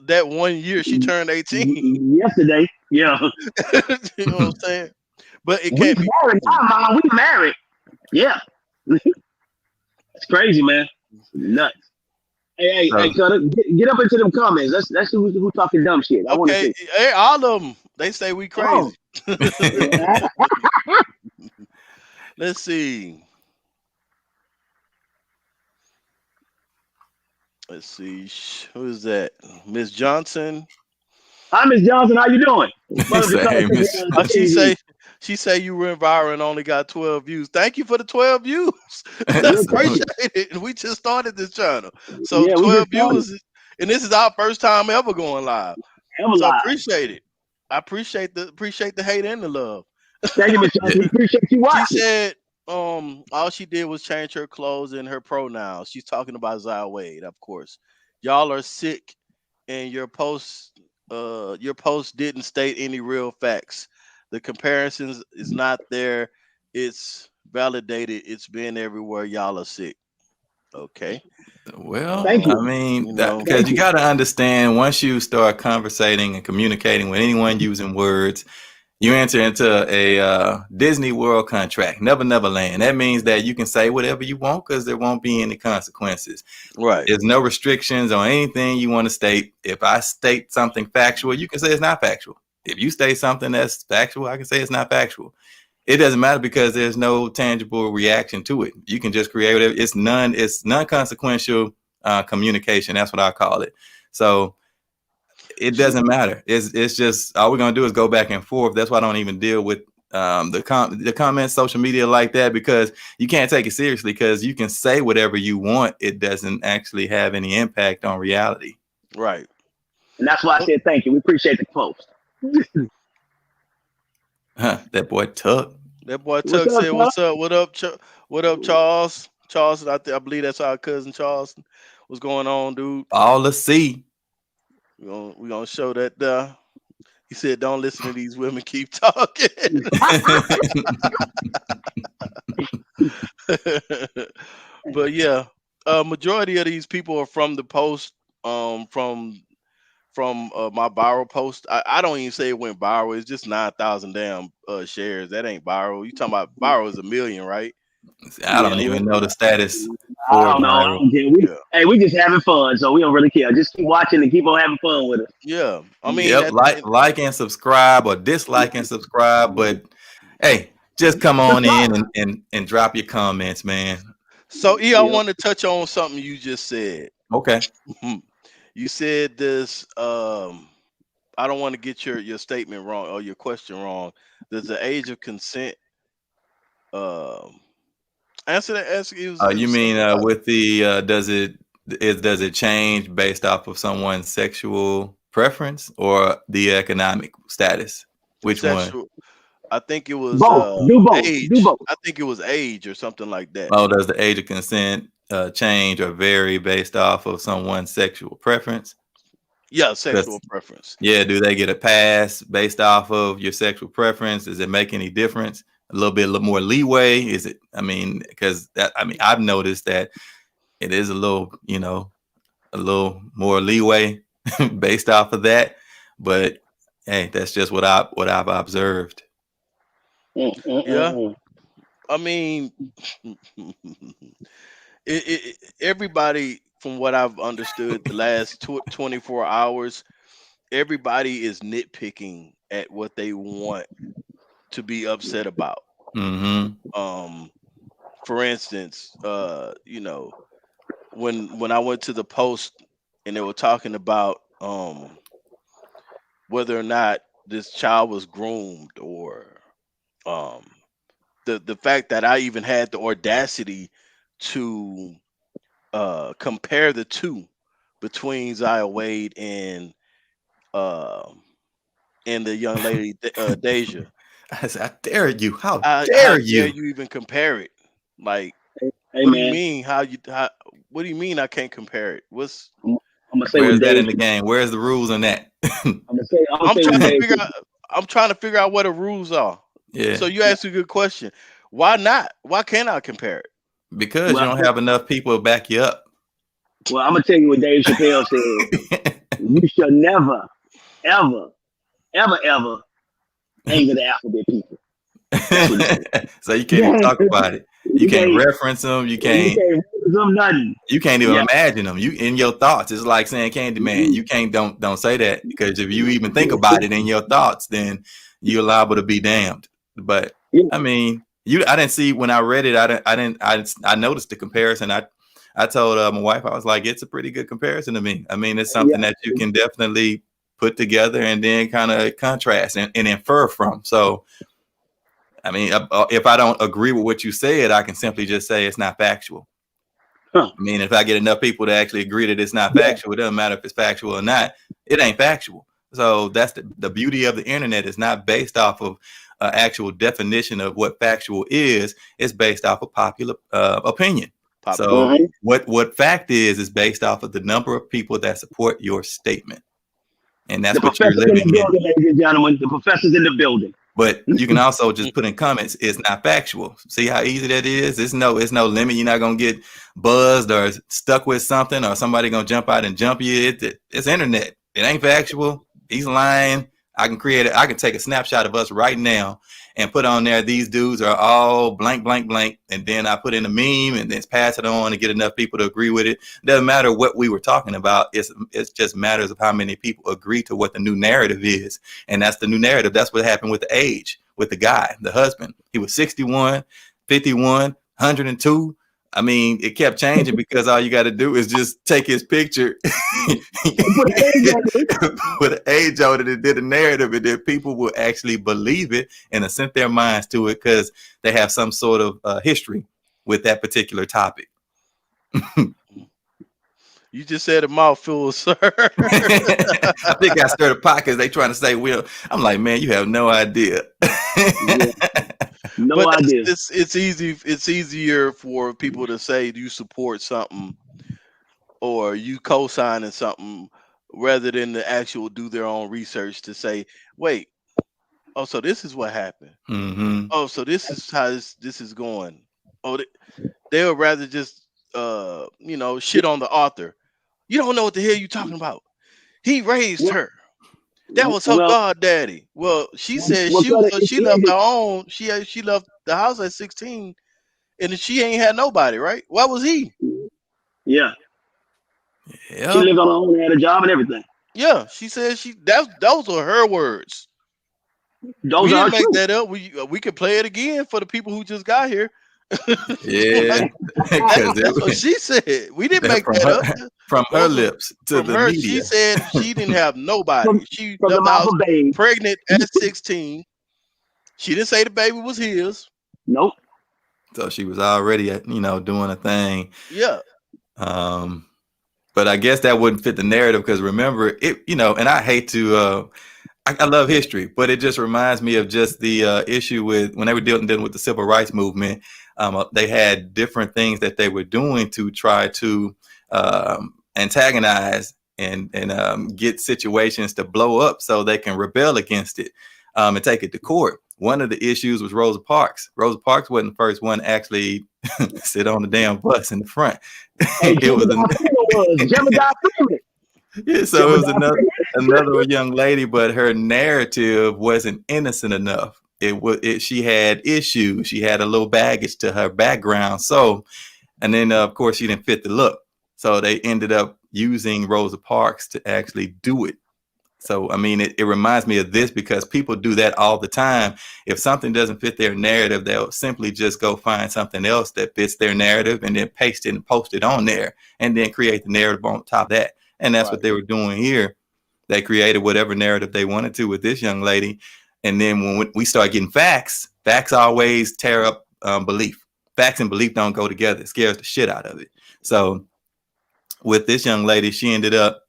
That 1 year she turned 18 yesterday. Yeah. You know what I'm saying? But it can't be married. Mom, we married. Yeah. It's crazy, man. It's nuts. Hey, Cutter, get up into them comments. Let's see who talking dumb shit. I want to see. Hey, all of them. They say we crazy. Let's see. Let's see. Who is that? Miss Johnson. Hi, Miss Johnson. How you doing? She say you were viral and only got 12 views. Thank you for the 12 views. Appreciate it. We just started this channel. So 12 views, and this is our first time ever going live. I appreciate it. I appreciate the hate and the love. Thank you, Miss Johnson. Appreciate you watching. She said all she did was change her clothes and her pronouns. She's talking about Zaya Wade, of course. Y'all are sick, and your post didn't state any real facts. The comparisons is not there. It's validated. It's been everywhere. Y'all are sick. Okay. Well, I mean, because you got to understand, once you start conversating and communicating with anyone using words, You enter into a Disney World contract, Never Land. That means that you can say whatever you want because there won't be any consequences. Right. There's no restrictions on anything you want to state. If I state something factual, you can say it's not factual. If you state something that's factual, I can say it's not factual. It doesn't matter because there's no tangible reaction to it. You can just create whatever. It's non-consequential communication. That's what I call it. So it doesn't matter. It's just all we're gonna do is go back and forth. That's why I don't even deal with the comments, social media like that, because you can't take it seriously because you can say whatever you want. It doesn't actually have any impact on reality. Right. And that's why I said thank you. We appreciate the post. That boy Tuck. That boy Tuck said, "What's up? What up? What up, Charles? Charles, I believe that's our cousin Charles. What's going on, dude? All the C. We're gonna show that. He said, "Don't listen to these women. Keep talking." But yeah, majority of these people are from the post. From my viral post. I don't even say it went viral. It's just 9,000 damn shares. That ain't viral. You talking about viral is 1 million, right? I don't even know the status. I don't know. Hey, we just having fun, so we don't really care. Just keep watching and keep on having fun with us. Yeah, I mean, like and subscribe or dislike and subscribe, but hey, just come on in and drop your comments, man. So, I want to touch on something you just said. Okay. You said this. I don't want to get your statement wrong or your question wrong. Does the age of consent? Answer that. You mean with the does it change based off of someone's sexual preference or the economic status? Which one? I think it was both. Do both. Age. Do both. I think it was age or something like that. Oh, does the age of consent change or vary based off of someone's sexual preference? Yeah, sexual preference. Yeah, do they get a pass based off of your sexual preference? Does it make any difference? A little more leeway? Is it? I mean, because I've noticed that it is a little more leeway based off of that. But hey, that's just what I've observed. Yeah, I mean, everybody, from what I've understood, the last 24 hours, everybody is nitpicking at what they want to be upset about. Mm-hmm. For instance, when I went to the post and they were talking about whether or not this child was groomed, or the fact that I even had the audacity to compare the two between Zaya Wade and the young lady Deja. I said, I dare you. How How dare you even compare it? Like, Hey, what man. do you mean? What do you mean I can't compare it? I'm gonna say Where's what that Dave, in the game? Where's the rules on that? I'm trying to figure out what the rules are. Yeah. So you asked a good question. Why not? Why can't I compare it? Because you don't have enough people to back you up. Well, I'm gonna tell you what Dave Chappelle said. You shall never, ever, ever, ever anger the alphabet people. So you can't even talk about it. You can't reference them. You can't reference them, nothing. You can't even imagine them. You in your thoughts. It's like saying Candyman. You can't don't say that, because if you even think about it in your thoughts, then you're liable to be damned. But I mean, I didn't see when I read it. I noticed the comparison. I told my wife, I was like, it's a pretty good comparison to me. I mean, it's something that you can definitely put together and then kind of contrast and infer from. So, I mean, if I don't agree with what you said, I can simply just say it's not factual. I mean, if I get enough people to actually agree that it's not factual, it doesn't matter if it's factual or not. It ain't factual. So that's the beauty of the internet. Is not based off of actual definition of what factual is. It's based off of popular opinion. So what fact is based off of the number of people that support your statement. And that's what you're living in. Ladies and gentlemen, the professor's in the building. But you can also just put in comments, it's not factual. See how easy that is? It's no limit. You're not going to get buzzed or stuck with something, or somebody going to jump out and jump you. It's internet. It ain't factual. He's lying. I can create it. I can take a snapshot of us right now and put on there, these dudes are all blank, blank, blank. And then I put in a meme and then pass it on and get enough people to agree with it. Doesn't matter what we were talking about. It's just matters of how many people agree to what the new narrative is. And that's the new narrative. That's what happened with the age, with the guy, the husband. He was 61, 51, 102. I mean, it kept changing because all you got to do is just take his picture, put an age on it, and did a narrative, and then people will actually believe it and assent their minds to it because they have some sort of history with that particular topic. You just said a mouthful, sir. I think I stirred the pot because they trying to say, "Will." I'm like, man, you have no idea. Yeah. No idea. It's easy. It's easier for people to say you support something or you co-signing something rather than to actual do their own research to say, wait, oh, so this is what happened. Mm-hmm. Oh, so this is how this is going. Oh, they would rather just shit on the author. You don't know what the hell you talking about. He raised her. That was her goddaddy. Well, she said she left her own. She left the house at 16, and she ain't had nobody, right? Why was he? Yeah. Yeah. She lived on her own, had a job and everything. Yeah, she said those were her words. Those we are didn't make true. that up. We could play it again for the people who just got here. Yeah, that's what she said. We didn't make that up. From her lips to the media. She said she didn't have nobody. She left the house pregnant at 16. She didn't say the baby was his. Nope. So she was already, doing a thing. Yeah. But I guess that wouldn't fit the narrative because remember it, and I hate to. I love history, but it just reminds me of just the issue with when they were dealing with the civil rights movement. They had different things that they were doing to try to antagonize and get situations to blow up so they can rebel against it and take it to court. One of the issues was Rosa Parks. Rosa Parks wasn't the first one to actually sit on the damn bus in the front. It was Jebediah Freeman. Yeah, so it was another young lady, but her narrative wasn't innocent enough. She had issues. She had a little baggage to her background. So, and then of course she didn't fit the look. So they ended up using Rosa Parks to actually do it. So, I mean, it reminds me of this because people do that all the time. If something doesn't fit their narrative, they'll simply just go find something else that fits their narrative and then paste it and post it on there and then create the narrative on top of that. And that's what they were doing here. They created whatever narrative they wanted to with this young lady. And then when we start getting facts always tear up belief. Facts and belief don't go together. It scares the shit out of it. So with this young lady, she ended up,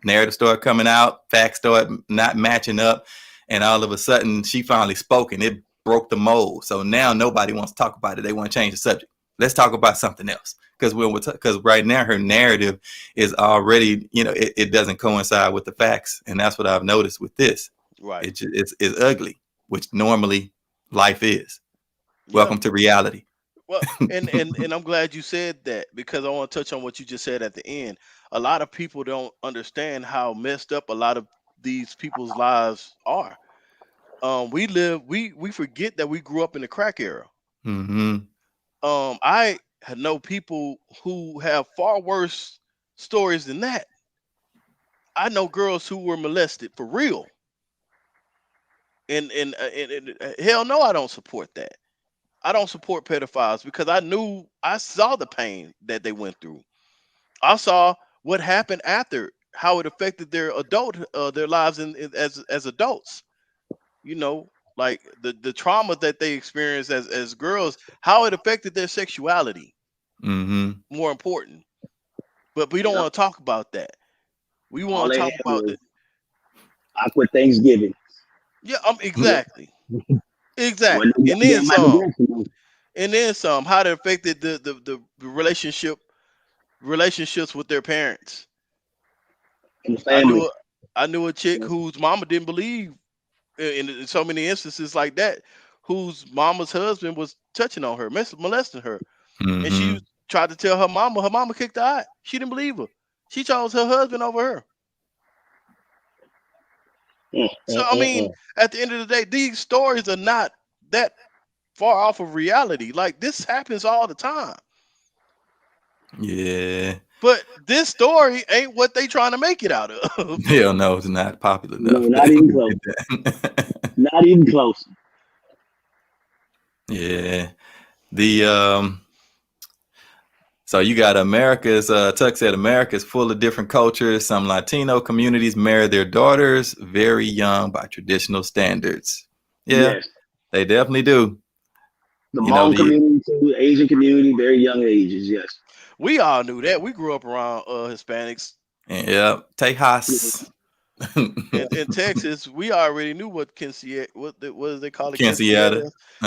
narrative started coming out, facts started not matching up, and all of a sudden she finally spoke and it broke the mold. So now nobody wants to talk about it. They want to change the subject. Let's talk about something else. Because right now her narrative is already, it doesn't coincide with the facts. And that's what I've noticed with this. Right. It's ugly, which normally life is. Yeah. Welcome to reality. Well, and I'm glad you said that because I want to touch on what you just said at the end. A lot of people don't understand how messed up a lot of these people's lives are. We forget that we grew up in the crack era. Mm-hmm. I know people who have far worse stories than that. I know girls who were molested for real. And hell no, I don't support that. I don't support pedophiles because I saw the pain that they went through. I saw what happened after, how it affected their lives as adults. Like the trauma that they experienced as girls, how it affected their sexuality. Mm-hmm. More important. But we don't want to talk about that. We want to talk about it. Awkward Thanksgiving. Yeah, exactly. Exactly. And then some. And then some. How it affected the relationships with their parents. And family. I knew a chick whose mama didn't believe in so many instances like that, whose mama's husband was touching on her, molesting her. Mm-hmm. And she tried to tell her mama kicked her out. She didn't believe her. She chose her husband over her. So I mean, at the end of the day, these stories are not that far off of reality. Like this happens all the time. Yeah. But this story ain't what they trying to make it out of. Hell no, it's not popular No, enough. not even close. Not even close. Yeah. The so you got America's Tuck said America's full of different cultures. Some Latino communities marry their daughters very young by traditional standards. Yeah, Yes. they definitely do. The You know, Hmong community too, Asian community, very young ages, yes. We all knew that. We grew up around Hispanics. yeah, Tejas. In Texas, we already knew what quinceañera, what do they call it? Quinceañera. Was the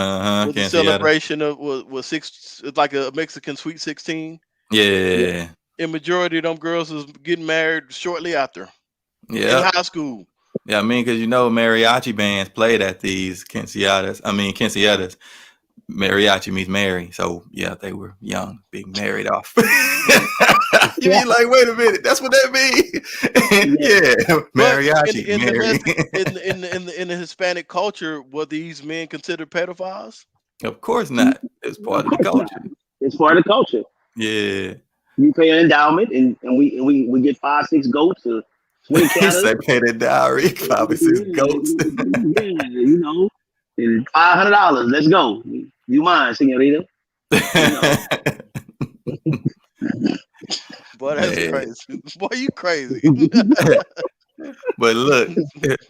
Quinceañera. celebration of was six, it's like a Mexican sweet 16. Yeah. And majority of them girls was getting married shortly after. Yeah. In high school. Yeah, I mean, because you know, mariachi bands played at these quinceañeras. Quinceañeras. Mariachi means Mary. So, yeah, they were young, being married off. You mean like, wait a minute, that's what that means? Yeah, mariachi, in the Hispanic culture, were these men considered pedophiles? Of course not. It's part of the culture. Not. It's part of the culture. Yeah. You pay an endowment, and we get 5-6 goats or 20 cattle. They pay the dowry, 5-6 goats. Yeah, you know, and $500. Let's go. You mind, señorita? Boy, that's crazy. Boy, you crazy. But look,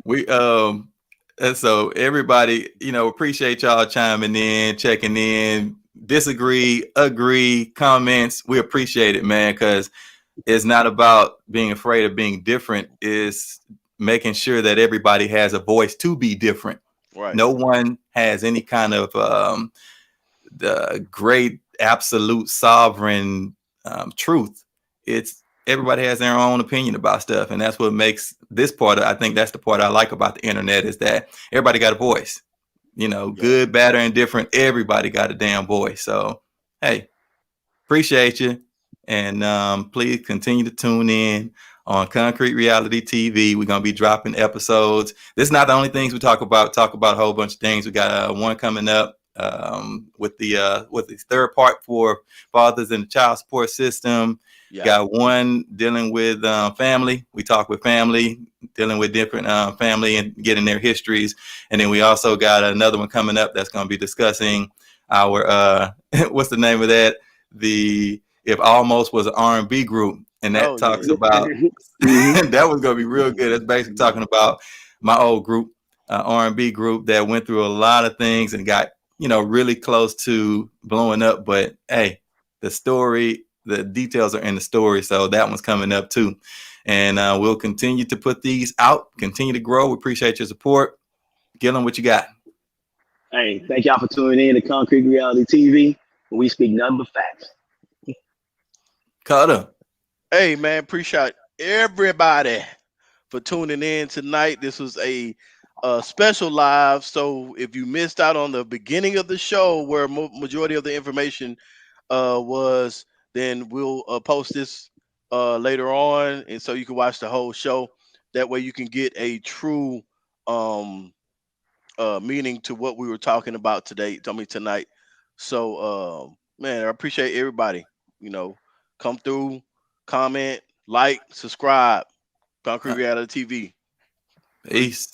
we and so everybody, you know, appreciate y'all chiming in, checking in, disagree, agree, comments. We appreciate it, man, because it's not about being afraid of being different. It's making sure that everybody has a voice to be different. Right. No one has any kind of the great absolute sovereign truth. It's everybody has their own opinion about stuff, and that's what makes this part. I think that's the part I like about the internet is that everybody got a voice. You know, good, bad, or indifferent. Everybody got a damn voice. So, hey, appreciate you, and please continue to tune in on Concrete Reality TV. We're gonna be dropping episodes. This is not the only things we talk about. Talk about a whole bunch of things. We got one coming up with the third part for fathers in the child support system. Yeah. Got one dealing with family. We talk with family, dealing with different family and getting their histories. And then we also got another one coming up that's going to be discussing our what's the name of that? The If Almost was an R&B group. And that talks about that was going to be real good. That's basically talking about my old group, R&B group that went through a lot of things and got, you know, really close to blowing up. But hey, the story, the details are in the story. So that one's coming up too. And we'll continue to put these out, continue to grow. We appreciate your support. Gillen, what you got? Hey, thank y'all for tuning in to Concrete Reality TV. We speak nothing but facts. Cutter. Hey, man, appreciate everybody for tuning in tonight. This was a special live. So if you missed out on the beginning of the show where majority of the information was, then we'll post this later on, and so you can watch the whole show. That way you can get a true meaning to what we were talking about tonight. So man, I appreciate everybody. You know, come through, comment, like, subscribe. Concrete Reality TV. Peace.